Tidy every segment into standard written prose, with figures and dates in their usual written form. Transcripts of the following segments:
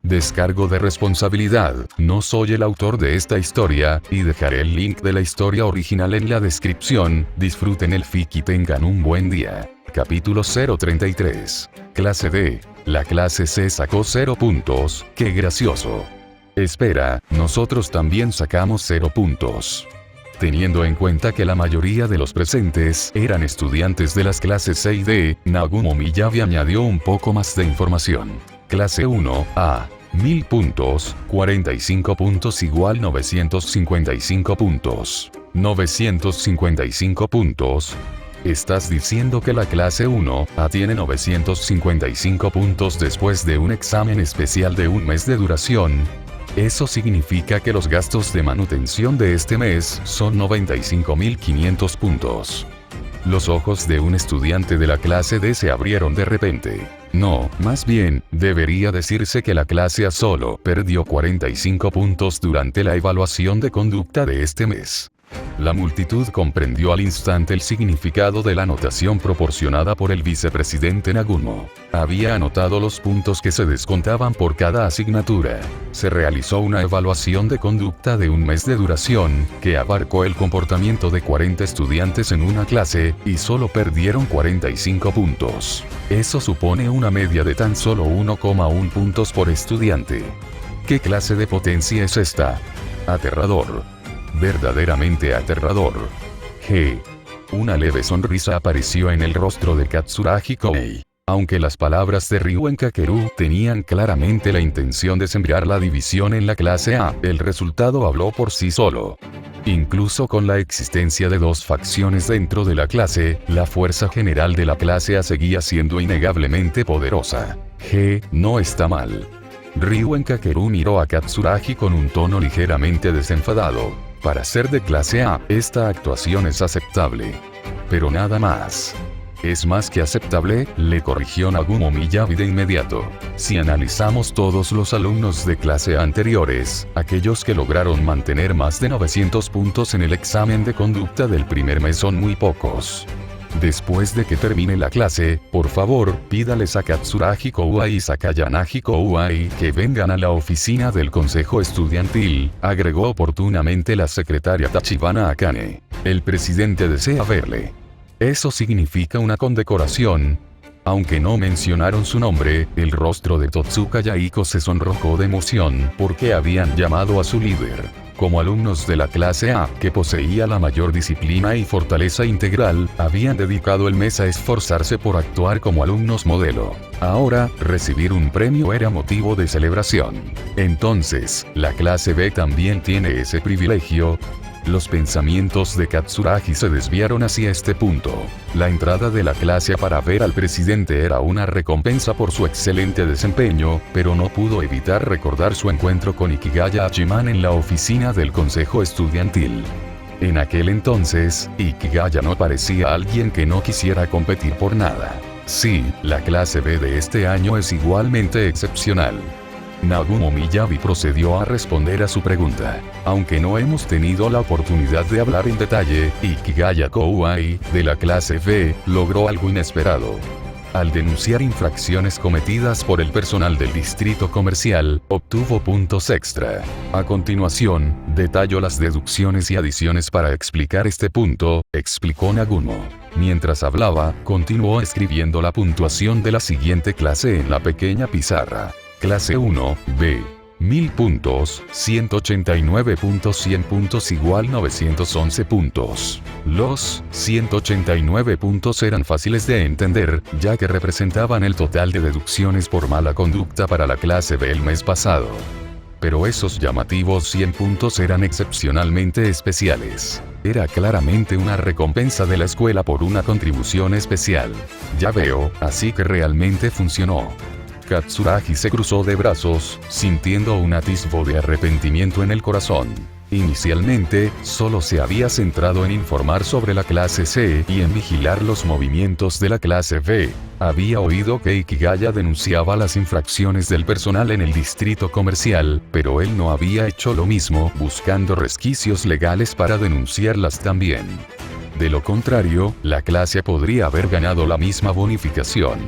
Descargo de responsabilidad, no soy el autor de esta historia, y dejaré el link de la historia original en la descripción. Disfruten el fic y tengan un buen día. Capítulo 033. Clase D. La clase C sacó 0 puntos, qué gracioso. Espera, nosotros también sacamos 0 puntos. Teniendo en cuenta que la mayoría de los presentes eran estudiantes de las clases C y D, Nagumo Miyabi añadió un poco más de información. Clase 1, A. 1000 puntos, 45 puntos igual 955 puntos. 955 puntos. ¿Estás diciendo que la clase 1, A tiene 955 puntos después de un examen especial de un mes de duración? Eso significa que los gastos de manutención de este mes son 95.500 puntos. Los ojos de un estudiante de la clase D se abrieron de repente. No, más bien, debería decirse que la clase A solo perdió 45 puntos durante la evaluación de conducta de este mes. La multitud comprendió al instante el significado de la anotación proporcionada por el vicepresidente Nagumo. Había anotado los puntos que se descontaban por cada asignatura. Se realizó una evaluación de conducta de un mes de duración, que abarcó el comportamiento de 40 estudiantes en una clase, y solo perdieron 45 puntos. Eso supone una media de tan solo 1,1 puntos por estudiante. ¿Qué clase de potencia es esta? Aterrador. Verdaderamente aterrador. Una leve sonrisa apareció en el rostro de Katsuragi Koei. Aunque las palabras de Ryuen Kakeru tenían claramente la intención de sembrar la división en la clase A, el resultado habló por sí solo. Incluso con la existencia de dos facciones dentro de la clase, la fuerza general de la clase A seguía siendo innegablemente poderosa. No está mal. Ryuen Kakeru miró a Katsuragi con un tono ligeramente desenfadado. Para ser de clase A, esta actuación es aceptable. Pero nada más. Es más que aceptable, le corrigió Nagumo Miyabi de inmediato. Si analizamos todos los alumnos de clase A anteriores, aquellos que lograron mantener más de 900 puntos en el examen de conducta del primer mes son muy pocos. Después de que termine la clase, por favor, pídales a Katsuragi Kouai y Sakayanagi Kouai que vengan a la oficina del consejo estudiantil, agregó oportunamente la secretaria Tachibana Akane. El presidente desea verle. Eso significa una condecoración. Aunque no mencionaron su nombre, el rostro de Totsuka Yaiko se sonrojó de emoción porque habían llamado a su líder. Como alumnos de la clase A, que poseía la mayor disciplina y fortaleza integral, habían dedicado el mes a esforzarse por actuar como alumnos modelo. Ahora, recibir un premio era motivo de celebración. Entonces, ¿la clase B también tiene ese privilegio? Los pensamientos de Katsuragi se desviaron hacia este punto. La entrada de la clase para ver al presidente era una recompensa por su excelente desempeño, pero no pudo evitar recordar su encuentro con Ikigaya Hachiman en la oficina del consejo estudiantil. En aquel entonces, Ikigaya no parecía alguien que no quisiera competir por nada. Sí, la clase B de este año es igualmente excepcional. Nagumo Miyabi procedió a responder a su pregunta. Aunque no hemos tenido la oportunidad de hablar en detalle, Ikigaya Kouai, de la clase B, logró algo inesperado. Al denunciar infracciones cometidas por el personal del distrito comercial, obtuvo puntos extra. A continuación, detalló las deducciones y adiciones para explicar este punto, explicó Nagumo. Mientras hablaba, continuó escribiendo la puntuación de la siguiente clase en la pequeña pizarra. Clase 1, B. 1000 puntos, 189 puntos 100 puntos igual 911 puntos. Los 189 puntos eran fáciles de entender, ya que representaban el total de deducciones por mala conducta para la clase B el mes pasado. Pero esos llamativos 100 puntos eran excepcionalmente especiales. Era claramente una recompensa de la escuela por una contribución especial. Ya veo, así que realmente funcionó. Katsuragi se cruzó de brazos, sintiendo un atisbo de arrepentimiento en el corazón. Inicialmente, solo se había centrado en informar sobre la clase C y en vigilar los movimientos de la clase B. Había oído que Ikigaya denunciaba las infracciones del personal en el distrito comercial, pero él no había hecho lo mismo, buscando resquicios legales para denunciarlas también. De lo contrario, la clase podría haber ganado la misma bonificación.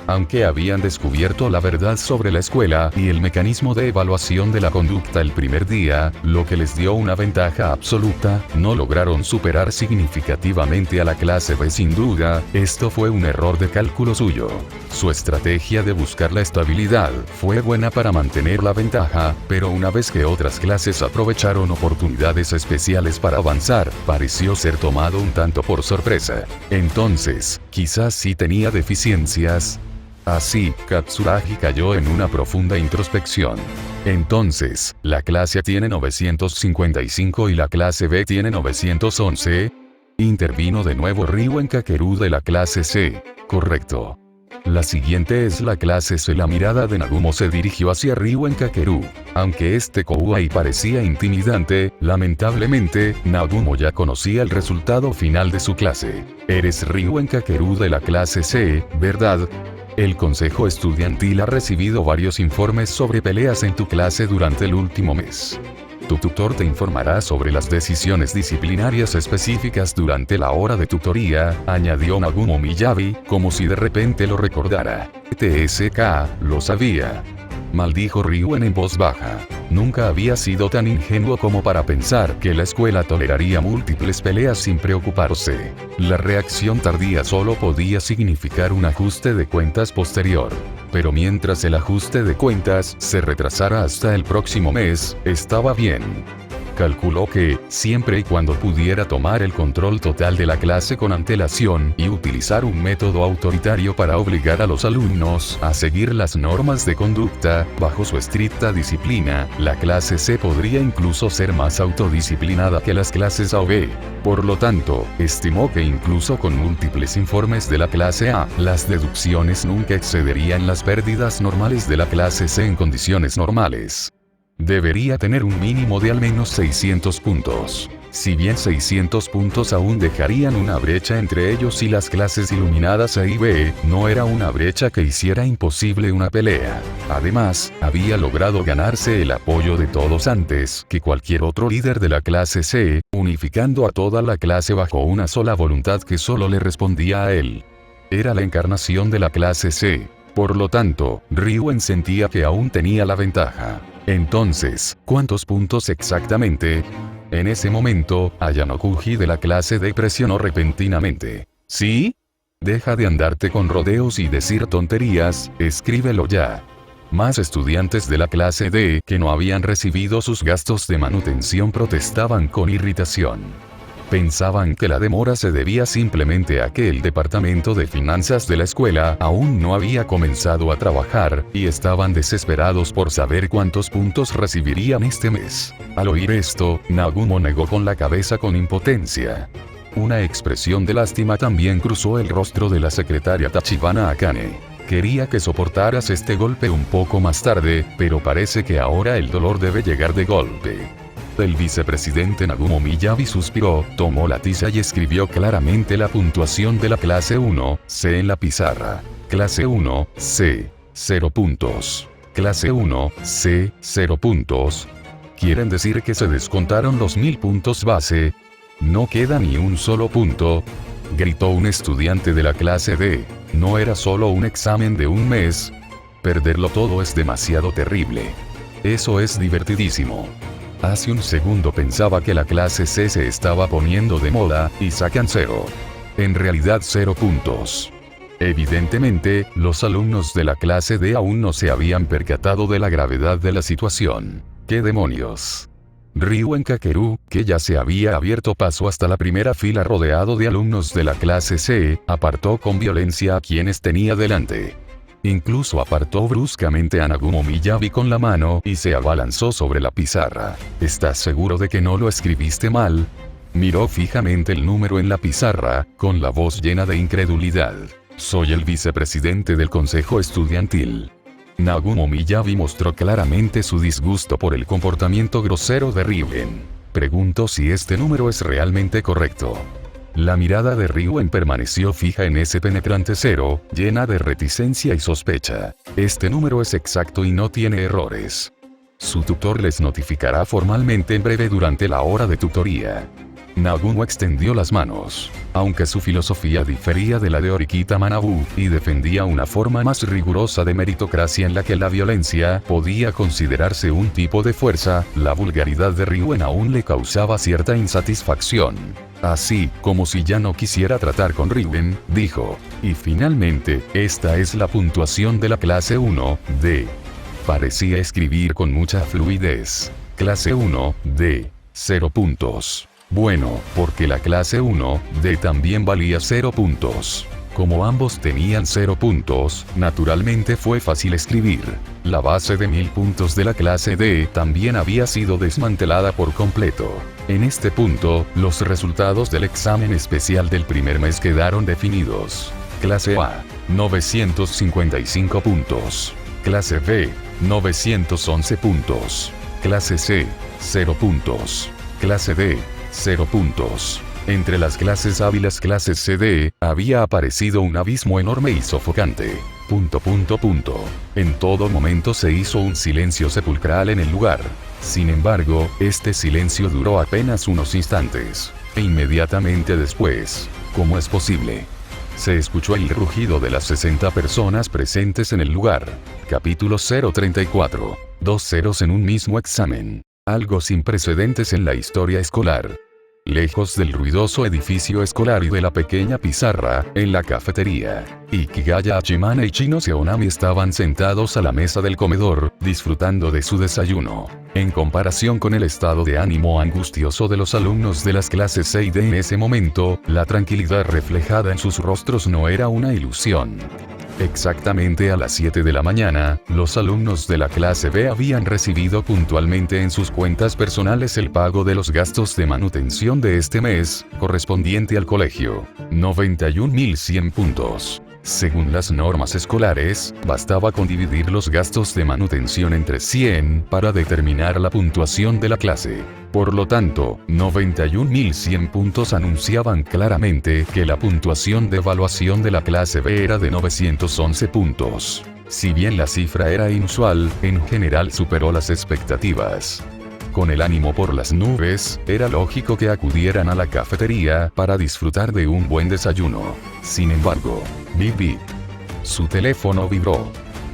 Aunque habían descubierto la verdad sobre la escuela y el mecanismo de evaluación de la conducta el primer día, lo que les dio una ventaja absoluta, no lograron superar significativamente a la clase B sin duda. Esto fue un error de cálculo suyo. Su estrategia de buscar la estabilidad fue buena para mantener la ventaja, pero una vez que otras clases aprovecharon oportunidades especiales para avanzar, pareció ser tomado un tanto por sorpresa. Entonces, quizás sí tenía deficiencias. Así, Katsuragi cayó en una profunda introspección. Entonces, ¿la clase A tiene 955 y la clase B tiene 911? Intervino de nuevo Ryuen Kakeru de la clase C. Correcto. La siguiente es la clase C. La mirada de Nagumo se dirigió hacia Ryuen Kakeru. Aunque este Kouai parecía intimidante, lamentablemente, Nagumo ya conocía el resultado final de su clase. Eres Ryuen Kakeru de la clase C, ¿verdad? El consejo estudiantil ha recibido varios informes sobre peleas en tu clase durante el último mes. Tu tutor te informará sobre las decisiones disciplinarias específicas durante la hora de tutoría, añadió Nagumo Miyabi, como si de repente lo recordara. TSK, lo sabía. Maldijo Ryuen en voz baja. Nunca había sido tan ingenuo como para pensar que la escuela toleraría múltiples peleas sin preocuparse. La reacción tardía solo podía significar un ajuste de cuentas posterior. Pero mientras el ajuste de cuentas se retrasara hasta el próximo mes, estaba bien. Calculó que, siempre y cuando pudiera tomar el control total de la clase con antelación y utilizar un método autoritario para obligar a los alumnos a seguir las normas de conducta, bajo su estricta disciplina, la clase C podría incluso ser más autodisciplinada que las clases A o B. Por lo tanto, estimó que incluso con múltiples informes de la clase A, las deducciones nunca excederían las pérdidas normales de la clase C en condiciones normales. Debería tener un mínimo de al menos 600 puntos. Si bien 600 puntos aún dejarían una brecha entre ellos y las clases iluminadas A y B, no era una brecha que hiciera imposible una pelea. Además, había logrado ganarse el apoyo de todos antes que cualquier otro líder de la clase C, unificando a toda la clase bajo una sola voluntad que solo le respondía a él. Era la encarnación de la clase C. Por lo tanto, Ryuen sentía que aún tenía la ventaja. Entonces, ¿cuántos puntos exactamente? En ese momento, Ayanokuji de la clase D presionó repentinamente. ¿Sí? Deja de andarte con rodeos y decir tonterías, escríbelo ya. Más estudiantes de la clase D que no habían recibido sus gastos de manutención protestaban con irritación. Pensaban que la demora se debía simplemente a que el departamento de finanzas de la escuela aún no había comenzado a trabajar, y estaban desesperados por saber cuántos puntos recibirían este mes. Al oír esto, Nagumo negó con la cabeza con impotencia. Una expresión de lástima también cruzó el rostro de la secretaria Tachibana Akane. Quería que soportaras este golpe un poco más tarde, pero parece que ahora el dolor debe llegar de golpe. El vicepresidente Nagumo Miyabi suspiró, tomó la tiza y escribió claramente la puntuación de la clase 1, C en la pizarra. Clase 1, C, 0 puntos. Clase 1, C, 0 puntos. ¿Quieren decir que se descontaron los 1000 puntos base? No queda ni un solo punto, gritó un estudiante de la clase D. No era solo un examen de un mes. Perderlo todo es demasiado terrible. Eso es divertidísimo. Hace un segundo pensaba que la clase C se estaba poniendo de moda, y sacan 0. En realidad 0 puntos. Evidentemente, los alumnos de la clase D aún no se habían percatado de la gravedad de la situación. ¿Qué demonios? Ryuen Kakeru, que ya se había abierto paso hasta la primera fila rodeado de alumnos de la clase C, apartó con violencia a quienes tenía delante. Incluso apartó bruscamente a Nagumo Miyabi con la mano y se abalanzó sobre la pizarra. ¿Estás seguro de que no lo escribiste mal? Miró fijamente el número en la pizarra, con la voz llena de incredulidad. Soy el vicepresidente del consejo estudiantil. Nagumo Miyabi mostró claramente su disgusto por el comportamiento grosero de Ryuen. Preguntó si este número es realmente correcto. La mirada de Ryuen permaneció fija en ese penetrante 0, llena de reticencia y sospecha. Este número es exacto y no tiene errores. Su tutor les notificará formalmente en breve durante la hora de tutoría. Nagumo extendió las manos. Aunque su filosofía difería de la de Orikita Manabu, y defendía una forma más rigurosa de meritocracia en la que la violencia podía considerarse un tipo de fuerza, la vulgaridad de Ryuen aún le causaba cierta insatisfacción. Así, como si ya no quisiera tratar con Ryuen, dijo. Y finalmente, esta es la puntuación de la clase 1, D. Parecía escribir con mucha fluidez. Clase 1, D. 0 puntos. Bueno, porque la clase 1, D también valía 0 puntos. Como ambos tenían 0 puntos, naturalmente fue fácil escribir. La base de 1000 puntos de la clase D también había sido desmantelada por completo. En este punto, los resultados del examen especial del primer mes quedaron definidos. Clase A, 955 puntos. Clase B, 911 puntos. Clase C, 0 puntos. Clase D, 0 puntos. Entre las clases A y las clases CD, había aparecido un abismo enorme y sofocante. En todo momento se hizo un silencio sepulcral en el lugar. Sin embargo, este silencio duró apenas unos instantes. E inmediatamente después, ¿cómo es posible? Se escuchó el rugido de las 60 personas presentes en el lugar. Capítulo 034. 2 ceros en un mismo examen. Algo sin precedentes en la historia escolar. Lejos del ruidoso edificio escolar y de la pequeña pizarra, en la cafetería, Ikigaya Hachimane y Chino Seonami estaban sentados a la mesa del comedor, disfrutando de su desayuno. En comparación con el estado de ánimo angustioso de los alumnos de las clases C y D en ese momento, la tranquilidad reflejada en sus rostros no era una ilusión. Exactamente a las 7 de la mañana, los alumnos de la clase B habían recibido puntualmente en sus cuentas personales el pago de los gastos de manutención de este mes, correspondiente al colegio. 91.100 puntos. Según las normas escolares, bastaba con dividir los gastos de manutención entre 100 para determinar la puntuación de la clase. Por lo tanto, 91.100 puntos anunciaban claramente que la puntuación de evaluación de la clase B era de 911 puntos. Si bien la cifra era inusual, en general superó las expectativas. Con el ánimo por las nubes, era lógico que acudieran a la cafetería para disfrutar de un buen desayuno. Sin embargo, bip bip. Su teléfono vibró.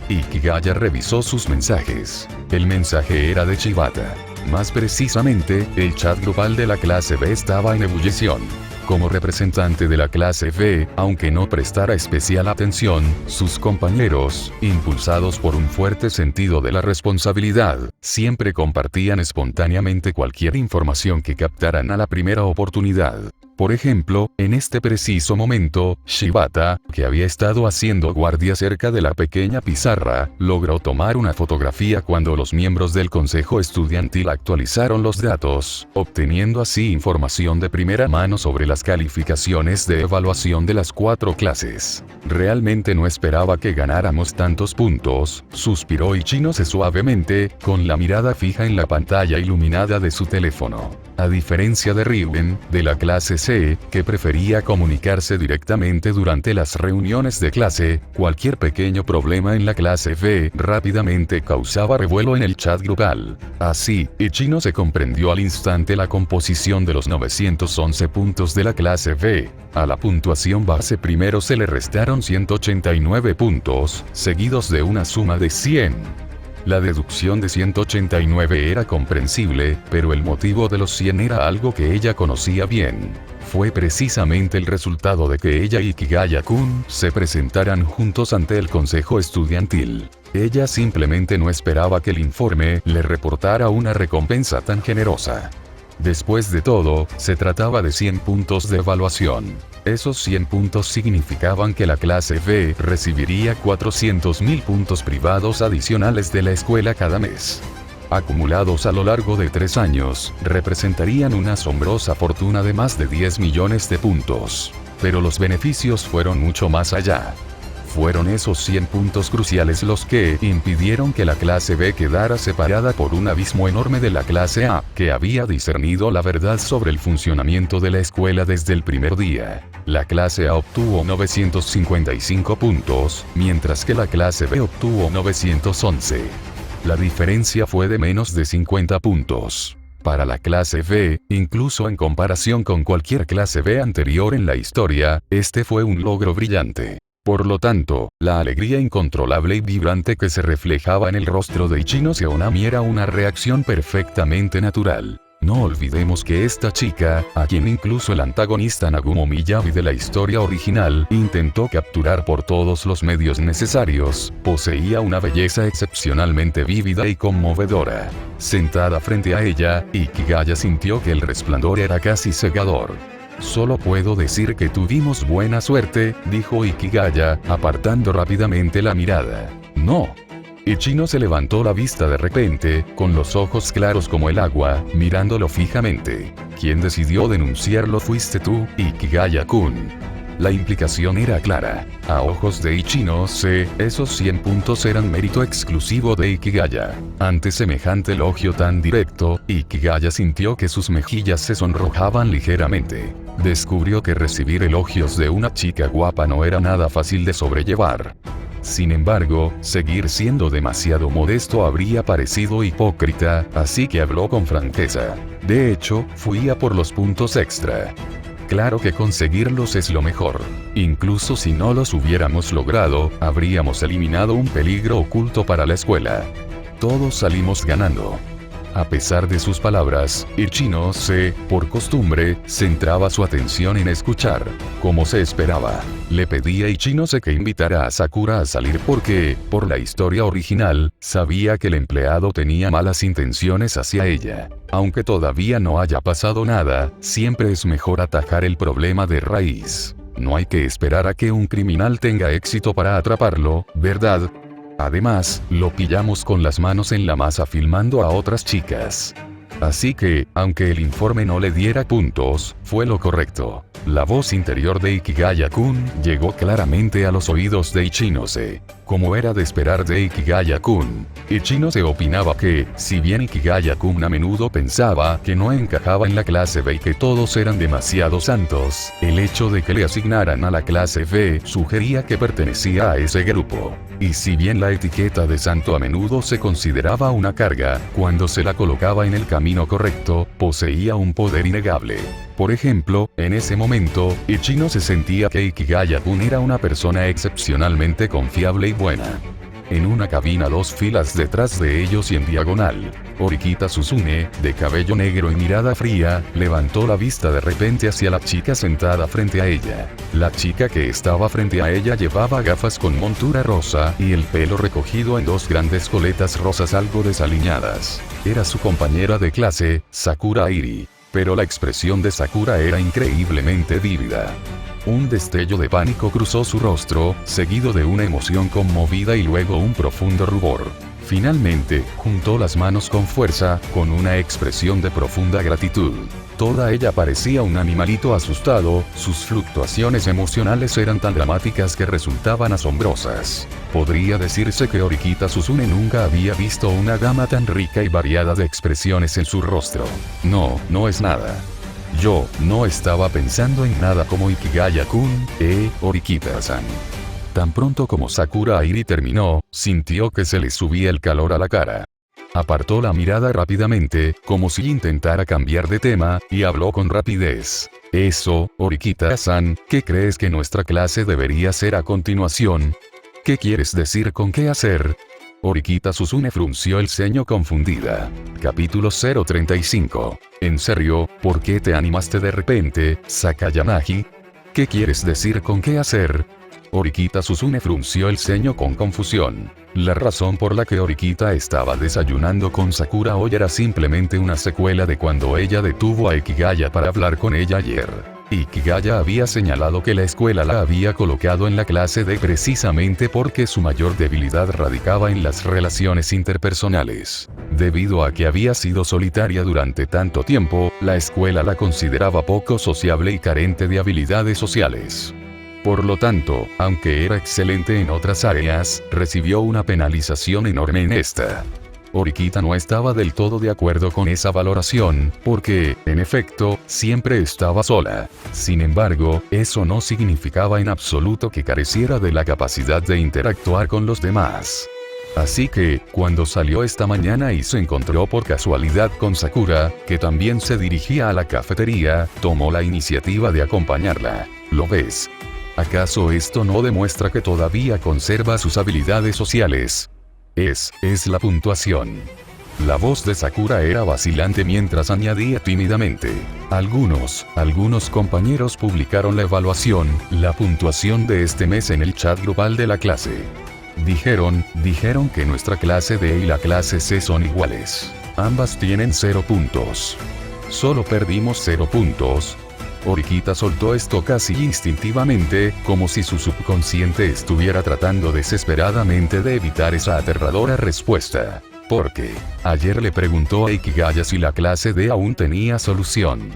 Ikigaya revisó sus mensajes. El mensaje era de Shibata. Más precisamente, el chat grupal de la clase B estaba en ebullición. Como representante de la clase B, aunque no prestara especial atención, sus compañeros, impulsados por un fuerte sentido de la responsabilidad, siempre compartían espontáneamente cualquier información que captaran a la primera oportunidad. Por ejemplo, en este preciso momento, Shibata, que había estado haciendo guardia cerca de la pequeña pizarra, logró tomar una fotografía cuando los miembros del consejo estudiantil actualizaron los datos, obteniendo así información de primera mano sobre las calificaciones de evaluación de las 4 clases. Realmente no esperaba que ganáramos tantos puntos, suspiró Ichinose suavemente, con la mirada fija en la pantalla iluminada de su teléfono. A diferencia de Ryuen, de la clase C, que prefería comunicarse directamente durante las reuniones de clase, cualquier pequeño problema en la clase B rápidamente causaba revuelo en el chat grupal. Así, Ichinose comprendió al instante la composición de los 911 puntos de la clase B. A la puntuación base primero se le restaron 189 puntos, seguidos de una suma de 100. La deducción de 189 era comprensible, pero el motivo de los 100 era algo que ella conocía bien. Fue precisamente el resultado de que ella y Ikigaya-kun se presentaran juntos ante el consejo estudiantil. Ella simplemente no esperaba que el informe le reportara una recompensa tan generosa. Después de todo, se trataba de 100 puntos de evaluación. Esos 100 puntos significaban que la clase B recibiría 400.000 puntos privados adicionales de la escuela cada mes. Acumulados a lo largo de 3 años, representarían una asombrosa fortuna de más de 10 millones de puntos. Pero los beneficios fueron mucho más allá. Fueron esos 100 puntos cruciales los que impidieron que la clase B quedara separada por un abismo enorme de la clase A, que había discernido la verdad sobre el funcionamiento de la escuela desde el primer día. La clase A obtuvo 955 puntos, mientras que la clase B obtuvo 911. La diferencia fue de menos de 50 puntos. Para la clase B, incluso en comparación con cualquier clase B anterior en la historia, este fue un logro brillante. Por lo tanto, la alegría incontrolable y vibrante que se reflejaba en el rostro de Ichinose Onami era una reacción perfectamente natural. No olvidemos que esta chica, a quien incluso el antagonista Nagumo Miyabi de la historia original intentó capturar por todos los medios necesarios, poseía una belleza excepcionalmente vívida y conmovedora. Sentada frente a ella, Ikigaya sintió que el resplandor era casi cegador. Solo puedo decir que tuvimos buena suerte, dijo Ikigaya, apartando rápidamente la mirada. No. Ichino se levantó la vista de repente, con los ojos claros como el agua, mirándolo fijamente. Quien decidió denunciarlo fuiste tú, Ikigaya-kun. La implicación era clara. A ojos de Ichinose, esos 100 puntos eran mérito exclusivo de Ikigaya. Ante semejante elogio tan directo, Ikigaya sintió que sus mejillas se sonrojaban ligeramente. Descubrió que recibir elogios de una chica guapa no era nada fácil de sobrellevar. Sin embargo, seguir siendo demasiado modesto habría parecido hipócrita, así que habló con franqueza. De hecho, fui a por los puntos extra. Claro que conseguirlos es lo mejor. Incluso si no los hubiéramos logrado, habríamos eliminado un peligro oculto para la escuela. Todos salimos ganando. A pesar de sus palabras, Ichinose, por costumbre, centraba su atención en escuchar. Como se esperaba, le pedía a Ichinose que invitara a Sakura a salir porque, por la historia original, sabía que el empleado tenía malas intenciones hacia ella. Aunque todavía no haya pasado nada, siempre es mejor atajar el problema de raíz. No hay que esperar a que un criminal tenga éxito para atraparlo, ¿verdad? Además, lo pillamos con las manos en la masa filmando a otras chicas. Así que, aunque el informe no le diera puntos, fue lo correcto. La voz interior de Ikigaya-kun llegó claramente a los oídos de Ichinose. Como era de esperar de Ikigaya-kun, Ichinose opinaba que, si bien Ikigaya-kun a menudo pensaba que no encajaba en la clase B y que todos eran demasiado santos, el hecho de que le asignaran a la clase B sugería que pertenecía a ese grupo. Y si bien la etiqueta de santo a menudo se consideraba una carga, cuando se la colocaba en el camino correcto, poseía un poder innegable. Por ejemplo, en ese momento, Ichinose sentía que Ikigaya-kun era una persona excepcionalmente confiable y buena. En una cabina 2 filas detrás de ellos y en diagonal, Horikita Suzune, de cabello negro y mirada fría, levantó la vista de repente hacia la chica sentada frente a ella. La chica que estaba frente a ella llevaba gafas con montura rosa y el pelo recogido en 2 grandes coletas rosas algo desaliñadas. Era su compañera de clase, Sakura Airi. Pero la expresión de Sakura era increíblemente vívida. Un destello de pánico cruzó su rostro, seguido de una emoción conmovida y luego un profundo rubor. Finalmente, juntó las manos con fuerza, con una expresión de profunda gratitud. Toda ella parecía un animalito asustado, sus fluctuaciones emocionales eran tan dramáticas que resultaban asombrosas. Podría decirse que Horikita Suzune nunca había visto una gama tan rica y variada de expresiones en su rostro. No, no es nada. Yo no estaba pensando en nada como Ikigaya-kun, Horikita-san. Tan pronto como Sakura Airi terminó, sintió que se le subía el calor a la cara. Apartó la mirada rápidamente, como si intentara cambiar de tema, y habló con rapidez. Eso, Horikita-san, ¿qué crees que nuestra clase debería hacer a continuación? ¿Qué quieres decir con qué hacer? Horikita Suzune frunció el ceño confundida. Capítulo 035. ¿En serio, por qué te animaste de repente, Sakayanagi? ¿Qué quieres decir con qué hacer? Horikita Suzune frunció el ceño con confusión. La razón por la que Horikita estaba desayunando con Sakura hoy era simplemente una secuela de cuando ella detuvo a Ikigaya para hablar con ella ayer. Ikigaya había señalado que la escuela la había colocado en la clase D precisamente porque su mayor debilidad radicaba en las relaciones interpersonales. Debido a que había sido solitaria durante tanto tiempo, la escuela la consideraba poco sociable y carente de habilidades sociales. Por lo tanto, aunque era excelente en otras áreas, recibió una penalización enorme en esta. Horikita no estaba del todo de acuerdo con esa valoración, porque, en efecto, siempre estaba sola. Sin embargo, eso no significaba en absoluto que careciera de la capacidad de interactuar con los demás. Así que, cuando salió esta mañana y se encontró por casualidad con Sakura, que también se dirigía a la cafetería, tomó la iniciativa de acompañarla. ¿Lo ves? ¿Acaso esto no demuestra que todavía conserva sus habilidades sociales? Es la puntuación. La voz de Sakura era vacilante mientras añadía tímidamente. Algunos compañeros publicaron la evaluación, la puntuación de este mes en el chat grupal de la clase. Dijeron que nuestra clase D y la clase C son iguales. Ambas tienen 0 puntos. Solo perdimos 0 puntos. Oriquita soltó esto casi instintivamente, como si su subconsciente estuviera tratando desesperadamente de evitar esa aterradora respuesta. Porque, ayer le preguntó a Ikigaya si la clase D aún tenía solución.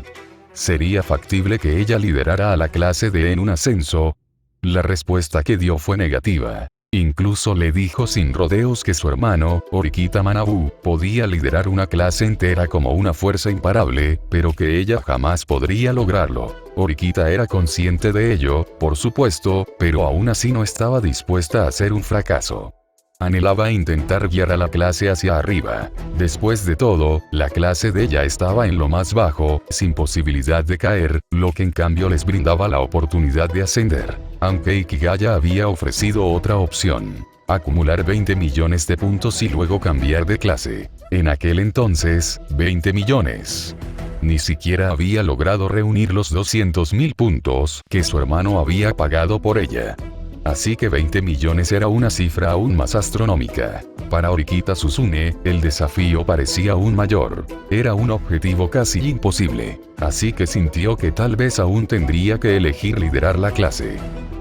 ¿Sería factible que ella liderara a la clase D en un ascenso? La respuesta que dio fue negativa. Incluso le dijo sin rodeos que su hermano, Oriquita Manabu, podía liderar una clase entera como una fuerza imparable, pero que ella jamás podría lograrlo. Oriquita era consciente de ello, por supuesto, pero aún así no estaba dispuesta a hacer un fracaso. Anhelaba intentar guiar a la clase hacia arriba. Después de todo, la clase de ella estaba en lo más bajo, sin posibilidad de caer, lo que en cambio les brindaba la oportunidad de ascender. Aunque Ikigaya había ofrecido otra opción. Acumular 20 millones de puntos y luego cambiar de clase. En aquel entonces, 20 millones. Ni siquiera había logrado reunir los 200.000 puntos que su hermano había pagado por ella. Así que 20 millones era una cifra aún más astronómica. Para Oriquita Suzune, el desafío parecía aún mayor. Era un objetivo casi imposible. Así que sintió que tal vez aún tendría que elegir liderar la clase.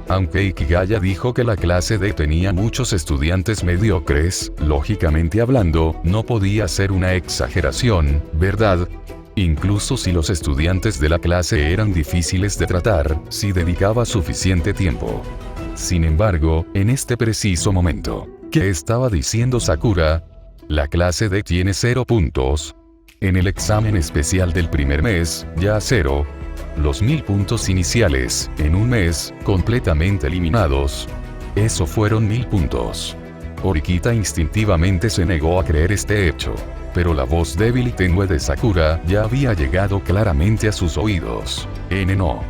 Aunque Ikigaya dijo que la clase D tenía muchos estudiantes mediocres, lógicamente hablando, no podía ser una exageración, ¿verdad? Incluso si los estudiantes de la clase eran difíciles de tratar, si dedicaba suficiente tiempo. Sin embargo, en este preciso momento, ¿qué estaba diciendo Sakura? La clase D tiene 0 puntos. En el examen especial del primer mes, ya 0. Los 1000 puntos iniciales, en un mes, completamente eliminados. Eso fueron 1000 puntos. Oriquita instintivamente se negó a creer este hecho. Pero la voz débil y tenue de Sakura ya había llegado claramente a sus oídos. No.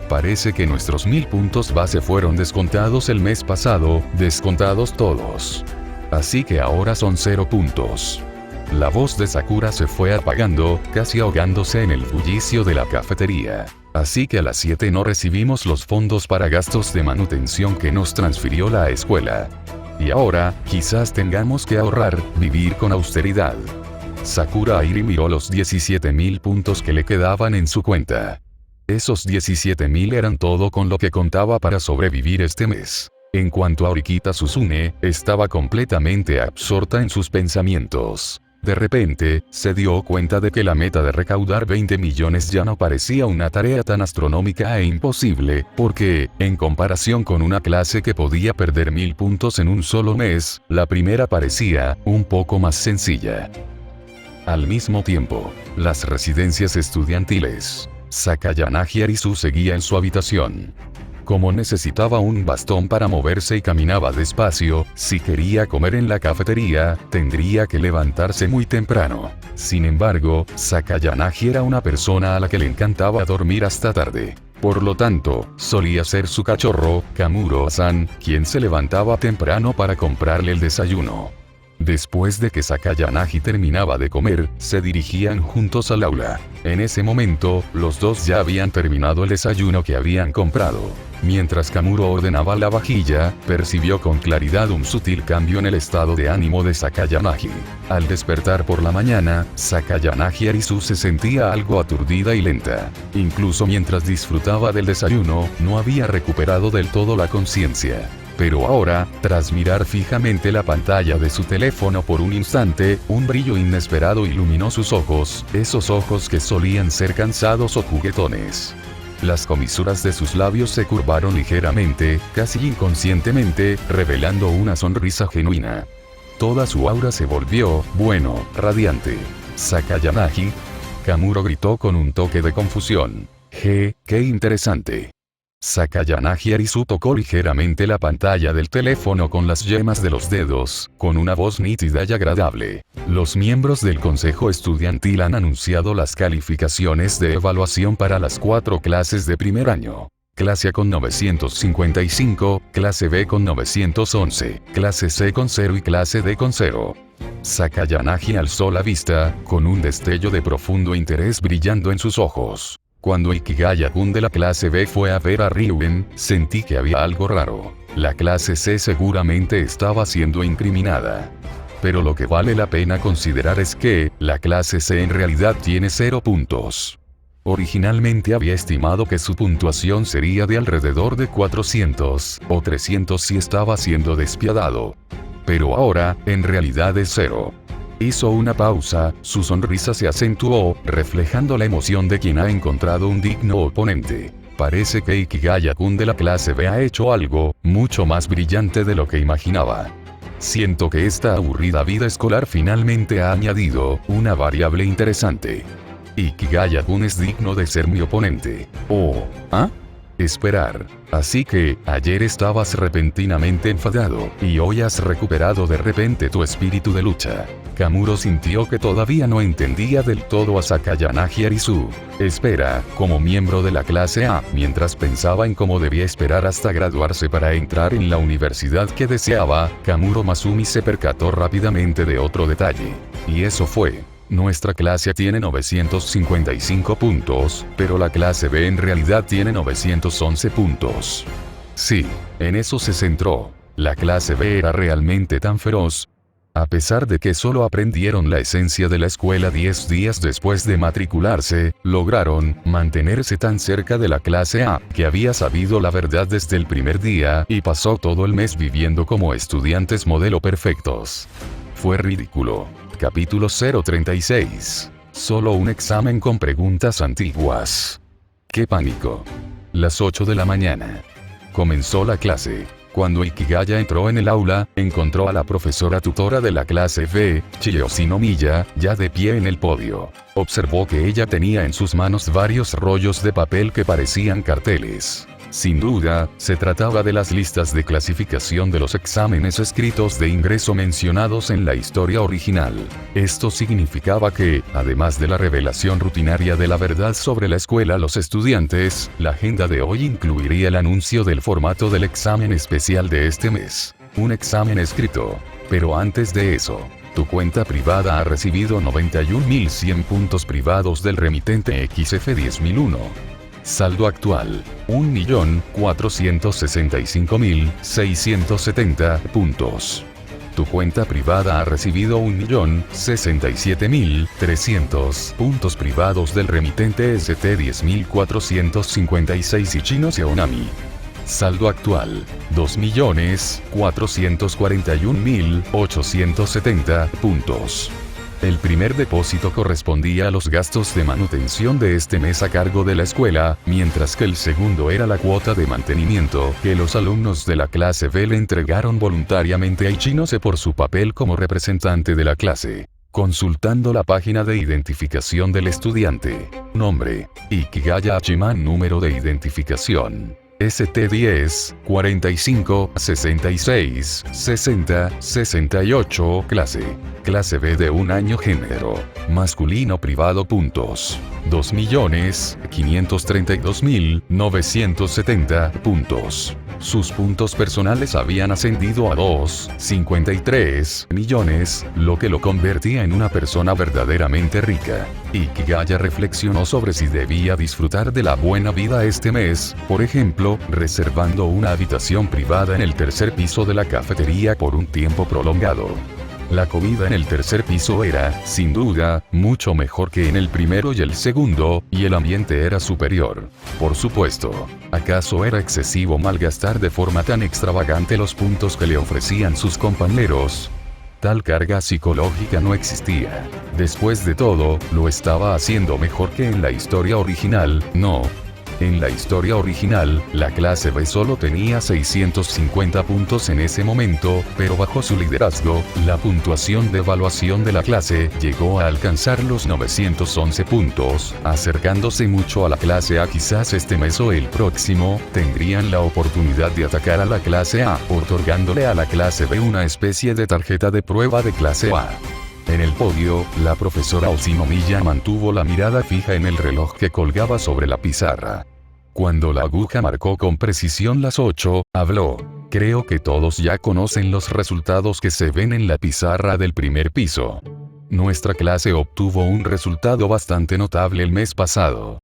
Parece que nuestros 1000 puntos base fueron descontados el mes pasado, descontados todos. Así que ahora son 0 puntos. La voz de Sakura se fue apagando, casi ahogándose en el bullicio de la cafetería. Así que a las 7 no recibimos los fondos para gastos de manutención que nos transfirió la escuela. Y ahora, quizás tengamos que ahorrar, vivir con austeridad. Sakura Airi miró los 17.000 puntos que le quedaban en su cuenta. Esos 17.000 eran todo con lo que contaba para sobrevivir este mes. En cuanto a Oriquita Suzune, estaba completamente absorta en sus pensamientos. De repente, se dio cuenta de que la meta de recaudar 20 millones ya no parecía una tarea tan astronómica e imposible, porque, en comparación con una clase que podía perder 1000 puntos en un solo mes, la primera parecía un poco más sencilla. Al mismo tiempo, las residencias estudiantiles. Sakayanagi Arisu seguía en su habitación. Como necesitaba un bastón para moverse y caminaba despacio, si quería comer en la cafetería, tendría que levantarse muy temprano. Sin embargo, Sakayanagi era una persona a la que le encantaba dormir hasta tarde. Por lo tanto, solía ser su cachorro, Kamuro-san, quien se levantaba temprano para comprarle el desayuno. Después de que Sakayanagi terminaba de comer, se dirigían juntos al aula. En ese momento, los dos ya habían terminado el desayuno que habían comprado. Mientras Kamuro ordenaba la vajilla, percibió con claridad un sutil cambio en el estado de ánimo de Sakayanagi. Al despertar por la mañana, Sakayanagi Arisu se sentía algo aturdida y lenta. Incluso mientras disfrutaba del desayuno, no había recuperado del todo la conciencia. Pero ahora, tras mirar fijamente la pantalla de su teléfono por un instante, un brillo inesperado iluminó sus ojos, esos ojos que solían ser cansados o juguetones. Las comisuras de sus labios se curvaron ligeramente, casi inconscientemente, revelando una sonrisa genuina. Toda su aura se volvió, bueno, radiante. ¿Sakayanagi? Kamuro gritó con un toque de confusión. ¡Qué interesante! Sakayanagi Arisu tocó ligeramente la pantalla del teléfono con las yemas de los dedos, con una voz nítida y agradable. Los miembros del consejo estudiantil han anunciado las calificaciones de evaluación para las 4 clases de primer año. Clase A con 955, clase B con 911, clase C con 0 y clase D con 0. Sakayanagi alzó la vista, con un destello de profundo interés brillando en sus ojos. Cuando Ikigaya-kun de la clase B fue a ver a Ryuen, sentí que había algo raro. La clase C seguramente estaba siendo incriminada. Pero lo que vale la pena considerar es que, la clase C en realidad tiene 0 puntos. Originalmente había estimado que su puntuación sería de alrededor de 400, o 300 si estaba siendo despiadado. Pero ahora, en realidad es 0. Hizo una pausa, su sonrisa se acentuó, reflejando la emoción de quien ha encontrado un digno oponente. Parece que Ikigaya-kun de la clase B ha hecho algo, mucho más brillante de lo que imaginaba. Siento que esta aburrida vida escolar finalmente ha añadido, una variable interesante. Ikigaya-kun es digno de ser mi oponente. Oh, ¿ah? Esperar. Así que, ayer estabas repentinamente enfadado, y hoy has recuperado de repente tu espíritu de lucha. Kamuro sintió que todavía no entendía del todo a Sakayanagi Arisu. Espera, como miembro de la clase A, mientras pensaba en cómo debía esperar hasta graduarse para entrar en la universidad que deseaba, Kamuro Masumi se percató rápidamente de otro detalle. Y eso fue: nuestra clase tiene 955 puntos, pero la clase B en realidad tiene 911 puntos. Sí, en eso se centró. La clase B era realmente tan feroz. A pesar de que solo aprendieron la esencia de la escuela 10 días después de matricularse, lograron mantenerse tan cerca de la clase A, que había sabido la verdad desde el primer día y pasó todo el mes viviendo como estudiantes modelo perfectos. Fue ridículo. Capítulo 036. Solo un examen con preguntas antiguas. ¡Qué pánico! Las 8 de la mañana. Comenzó la clase. Cuando Ikigaya entró en el aula, encontró a la profesora tutora de la clase B, Chiyoshi Nomiya, ya de pie en el podio. Observó que ella tenía en sus manos varios rollos de papel que parecían carteles. Sin duda, se trataba de las listas de clasificación de los exámenes escritos de ingreso mencionados en la historia original. Esto significaba que, además de la revelación rutinaria de la verdad sobre la escuela a los estudiantes, la agenda de hoy incluiría el anuncio del formato del examen especial de este mes. Un examen escrito. Pero antes de eso, tu cuenta privada ha recibido 91.100 puntos privados del remitente XF10001. Saldo actual: 1.465.670 puntos. Tu cuenta privada ha recibido 1.067.300 puntos privados del remitente ST10456 y Chino Xiaonami. Saldo actual: 2.441.870 puntos. El primer depósito correspondía a los gastos de manutención de este mes a cargo de la escuela, mientras que el segundo era la cuota de mantenimiento que los alumnos de la clase B le entregaron voluntariamente a Ichinose por su papel como representante de la clase. Consultando la página de identificación del estudiante. Nombre: Ikigaya Hachiman. Número de identificación: ST10, 45, 66, 60, 68. Clase B de un año. Género: masculino privado. Puntos: 2.532.970 puntos. Sus puntos personales habían ascendido a 2,53 millones, lo que lo convertía en una persona verdaderamente rica. Ikigaya reflexionó sobre si debía disfrutar de la buena vida este mes, por ejemplo, reservando una habitación privada en el tercer piso de la cafetería por un tiempo prolongado. La comida en el tercer piso era, sin duda, mucho mejor que en el primero y el segundo, y el ambiente era superior. Por supuesto, ¿acaso era excesivo malgastar de forma tan extravagante los puntos que le ofrecían sus compañeros? Tal carga psicológica no existía. Después de todo, lo estaba haciendo mejor que en la historia original, ¿no? En la historia original, la clase B solo tenía 650 puntos en ese momento, pero bajo su liderazgo, la puntuación de evaluación de la clase llegó a alcanzar los 911 puntos, acercándose mucho a la clase A. Quizás este mes o el próximo, tendrían la oportunidad de atacar a la clase A, otorgándole a la clase B una especie de tarjeta de prueba de clase A. En el podio, la profesora Oshinomiya mantuvo la mirada fija en el reloj que colgaba sobre la pizarra. Cuando la aguja marcó con precisión las 8, habló. Creo que todos ya conocen los resultados que se ven en la pizarra del primer piso. Nuestra clase obtuvo un resultado bastante notable el mes pasado.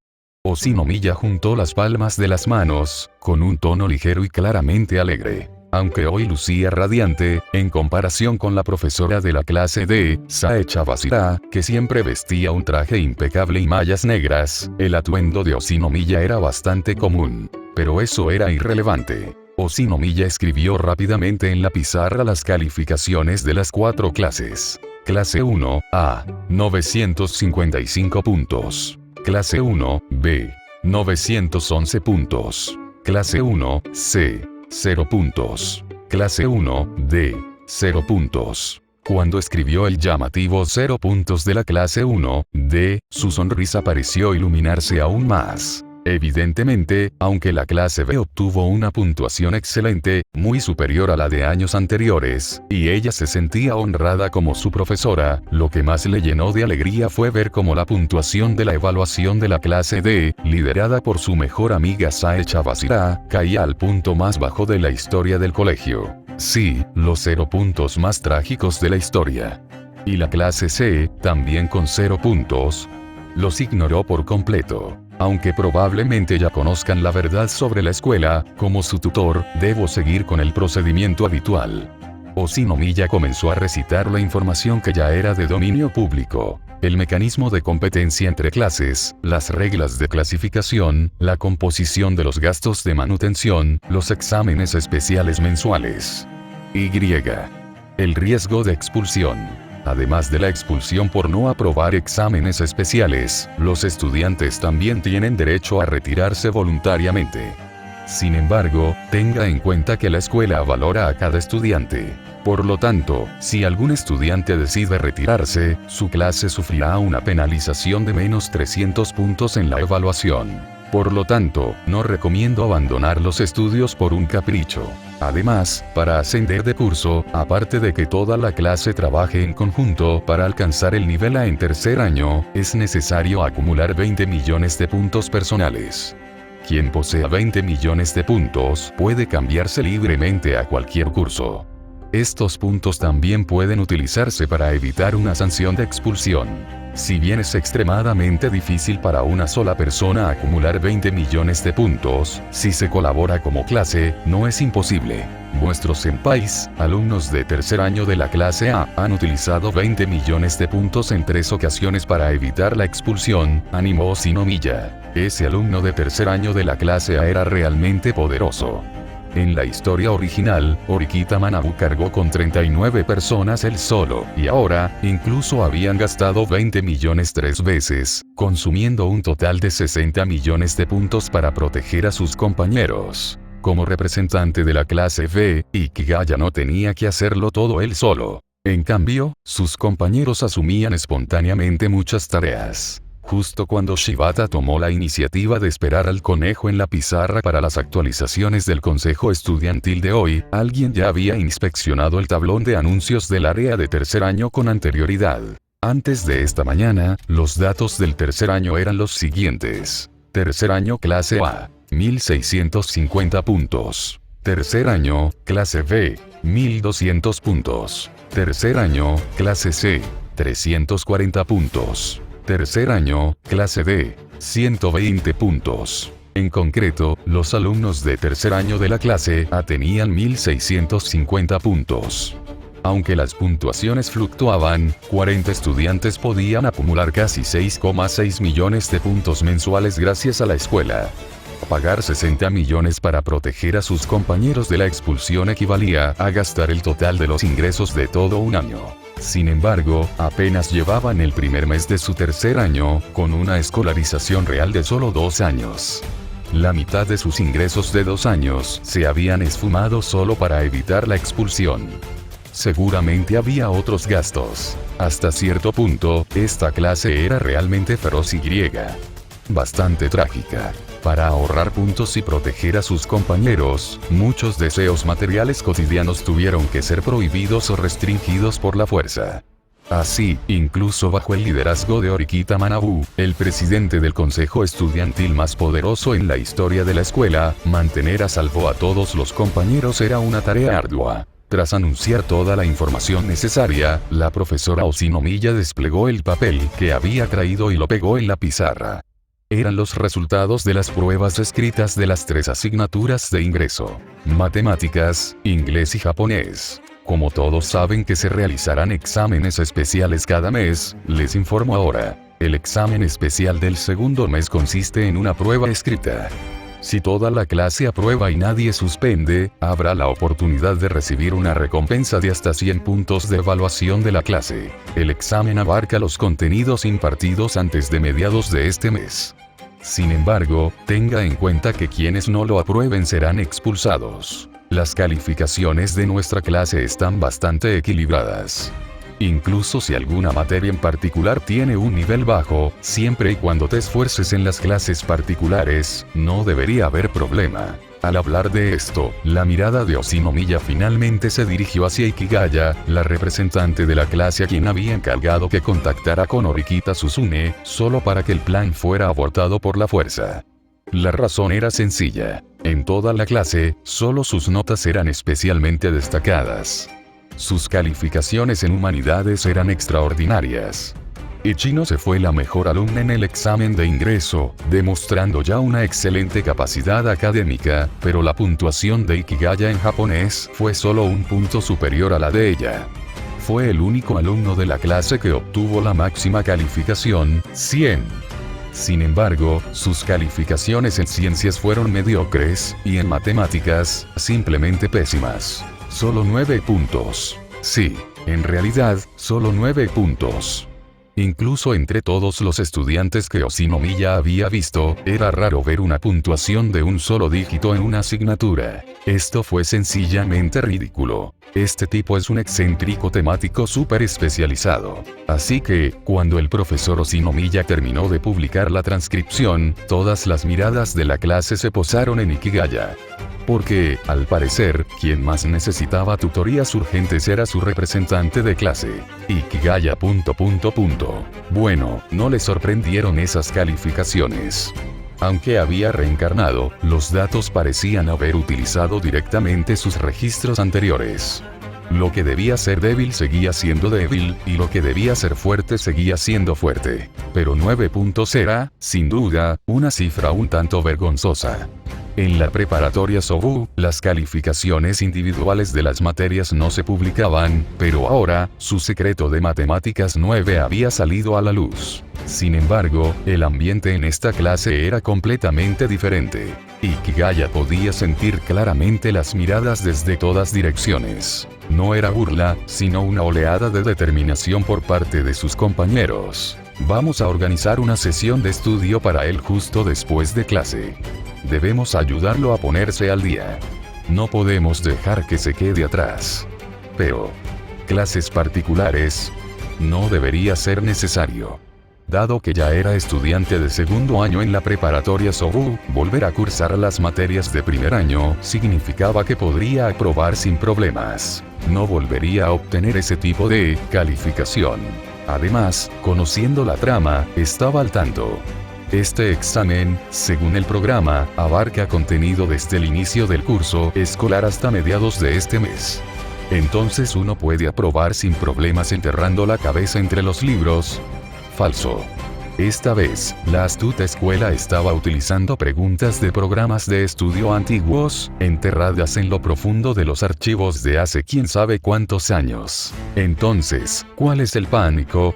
Oshinomiya juntó las palmas de las manos, con un tono ligero y claramente alegre. Aunque hoy lucía radiante, en comparación con la profesora de la clase D, Sae Chabashira, que siempre vestía un traje impecable y mallas negras, el atuendo de Oshinomiya era bastante común. Pero eso era irrelevante. Oshinomiya escribió rápidamente en la pizarra las calificaciones de las 4 clases. Clase 1, A, 955 puntos. Clase 1, B, 911 puntos. Clase 1, C, 0 puntos. Clase 1, D, 0 puntos. Cuando escribió el llamativo 0 puntos de la clase 1, D, su sonrisa pareció iluminarse aún más. Evidentemente, aunque la clase B obtuvo una puntuación excelente, muy superior a la de años anteriores, y ella se sentía honrada como su profesora, lo que más le llenó de alegría fue ver cómo la puntuación de la evaluación de la clase D, liderada por su mejor amiga Sae Chabashira, caía al punto más bajo de la historia del colegio. Sí, los 0 puntos más trágicos de la historia. Y la clase C, también con 0 puntos, los ignoró por completo. Aunque probablemente ya conozcan la verdad sobre la escuela, como su tutor, debo seguir con el procedimiento habitual. Oshinomiya comenzó a recitar la información que ya era de dominio público. El mecanismo de competencia entre clases, las reglas de clasificación, la composición de los gastos de manutención, los exámenes especiales mensuales. Y. El riesgo de expulsión. Además de la expulsión por no aprobar exámenes especiales, los estudiantes también tienen derecho a retirarse voluntariamente. Sin embargo, tenga en cuenta que la escuela valora a cada estudiante. Por lo tanto, si algún estudiante decide retirarse, su clase sufrirá una penalización de menos 300 puntos en la evaluación. Por lo tanto, no recomiendo abandonar los estudios por un capricho. Además, para ascender de curso, aparte de que toda la clase trabaje en conjunto para alcanzar el nivel A en tercer año, es necesario acumular 20 millones de puntos personales. Quien posea 20 millones de puntos puede cambiarse libremente a cualquier curso. Estos puntos también pueden utilizarse para evitar una sanción de expulsión. Si bien es extremadamente difícil para una sola persona acumular 20 millones de puntos, si se colabora como clase, no es imposible. Vuestros senpais, alumnos de tercer año de la clase A, han utilizado 20 millones de puntos en 3 ocasiones para evitar la expulsión, animó Oshinomiya. Ese alumno de tercer año de la clase A era realmente poderoso. En la historia original, Horikita Manabu cargó con 39 personas él solo, y ahora, incluso habían gastado 20 millones 3 veces, consumiendo un total de 60 millones de puntos para proteger a sus compañeros. Como representante de la clase B, Ikigaya no tenía que hacerlo todo él solo. En cambio, sus compañeros asumían espontáneamente muchas tareas. Justo cuando Shibata tomó la iniciativa de esperar al conejo en la pizarra para las actualizaciones del consejo estudiantil de hoy, alguien ya había inspeccionado el tablón de anuncios del área de tercer año con anterioridad. Antes de esta mañana, los datos del tercer año eran los siguientes. Tercer año clase A, 1650 puntos. Tercer año, clase B, 1200 puntos. Tercer año, clase C, 340 puntos. Tercer año, clase D, 120 puntos. En concreto, los alumnos de tercer año de la clase A tenían 1650 puntos. Aunque las puntuaciones fluctuaban, 40 estudiantes podían acumular casi 6,6 millones de puntos mensuales gracias a la escuela. Pagar 60 millones para proteger a sus compañeros de la expulsión equivalía a gastar el total de los ingresos de todo un año. Sin embargo, apenas llevaban el primer mes de su tercer año, con una escolarización real de solo 2 años. la mitad de sus ingresos de 2 años se habían esfumado solo para evitar la expulsión. Seguramente había otros gastos. Hasta cierto punto, esta clase era realmente feroz y griega. Bastante trágica. Para ahorrar puntos y proteger a sus compañeros, muchos deseos materiales cotidianos tuvieron que ser prohibidos o restringidos por la fuerza. Así, incluso bajo el liderazgo de Orikita Manabu, el presidente del consejo estudiantil más poderoso en la historia de la escuela, mantener a salvo a todos los compañeros era una tarea ardua. Tras anunciar toda la información necesaria, la profesora Oshinomiya desplegó el papel que había traído y lo pegó en la pizarra. Eran los resultados de las pruebas escritas de las 3 asignaturas de ingreso: matemáticas, inglés y japonés. Como todos saben que se realizarán exámenes especiales cada mes, les informo ahora. El examen especial del segundo mes consiste en una prueba escrita. Si toda la clase aprueba y nadie suspende, habrá la oportunidad de recibir una recompensa de hasta 100 puntos de evaluación de la clase. El examen abarca los contenidos impartidos antes de mediados de este mes. Sin embargo, tenga en cuenta que quienes no lo aprueben serán expulsados. Las calificaciones de nuestra clase están bastante equilibradas. Incluso si alguna materia en particular tiene un nivel bajo, siempre y cuando te esfuerces en las clases particulares, no debería haber problema. Al hablar de esto, la mirada de Oshinomiya finalmente se dirigió hacia Ikigaya, la representante de la clase a quien había encargado que contactara con Orikita Suzune, solo para que el plan fuera abortado por la fuerza. La razón era sencilla. En toda la clase, solo sus notas eran especialmente destacadas. Sus calificaciones en humanidades eran extraordinarias. Ichino se fue la mejor alumna en el examen de ingreso, demostrando ya una excelente capacidad académica, pero la puntuación de Ikigaya en japonés fue solo un punto superior a la de ella. Fue el único alumno de la clase que obtuvo la máxima calificación, 100. Sin embargo, sus calificaciones en ciencias fueron mediocres, y en matemáticas, simplemente pésimas. Solo 9 puntos. Sí, en realidad, solo 9 puntos. Incluso entre todos los estudiantes que Oshinomiya había visto, era raro ver una puntuación de un solo dígito en una asignatura. Esto fue sencillamente ridículo. Este tipo es un excéntrico temático súper especializado. Así que, cuando el profesor Oshinomiya terminó de publicar la transcripción, todas las miradas de la clase se posaron en Ikigaya. Porque, al parecer, quien más necesitaba tutorías urgentes era su representante de clase. Ikigaya... Bueno, no le sorprendieron esas calificaciones. Aunque había reencarnado, los datos parecían haber utilizado directamente sus registros anteriores. Lo que debía ser débil seguía siendo débil, y lo que debía ser fuerte seguía siendo fuerte. Pero 9 puntos era, sin duda, una cifra un tanto vergonzosa. En la preparatoria Sobu, las calificaciones individuales de las materias no se publicaban, pero ahora, su secreto de matemáticas 9 había salido a la luz. Sin embargo, el ambiente en esta clase era completamente diferente. Ikigaya podía sentir claramente las miradas desde todas direcciones. No era burla, sino una oleada de determinación por parte de sus compañeros. Vamos a organizar una sesión de estudio para él justo después de clase. Debemos ayudarlo a ponerse al día. No podemos dejar que se quede atrás. Pero, clases particulares, no debería ser necesario. Dado que ya era estudiante de segundo año en la preparatoria Sobu, volver a cursar las materias de primer año significaba que podría aprobar sin problemas. No volvería a obtener ese tipo de calificación. Además, conociendo la trama, estaba al tanto. Este examen, según el programa, abarca contenido desde el inicio del curso escolar hasta mediados de este mes. Entonces uno puede aprobar sin problemas enterrando la cabeza entre los libros. Falso. Esta vez, la astuta escuela estaba utilizando preguntas de programas de estudio antiguos, enterradas en lo profundo de los archivos de hace quién sabe cuántos años. Entonces, ¿cuál es el pánico?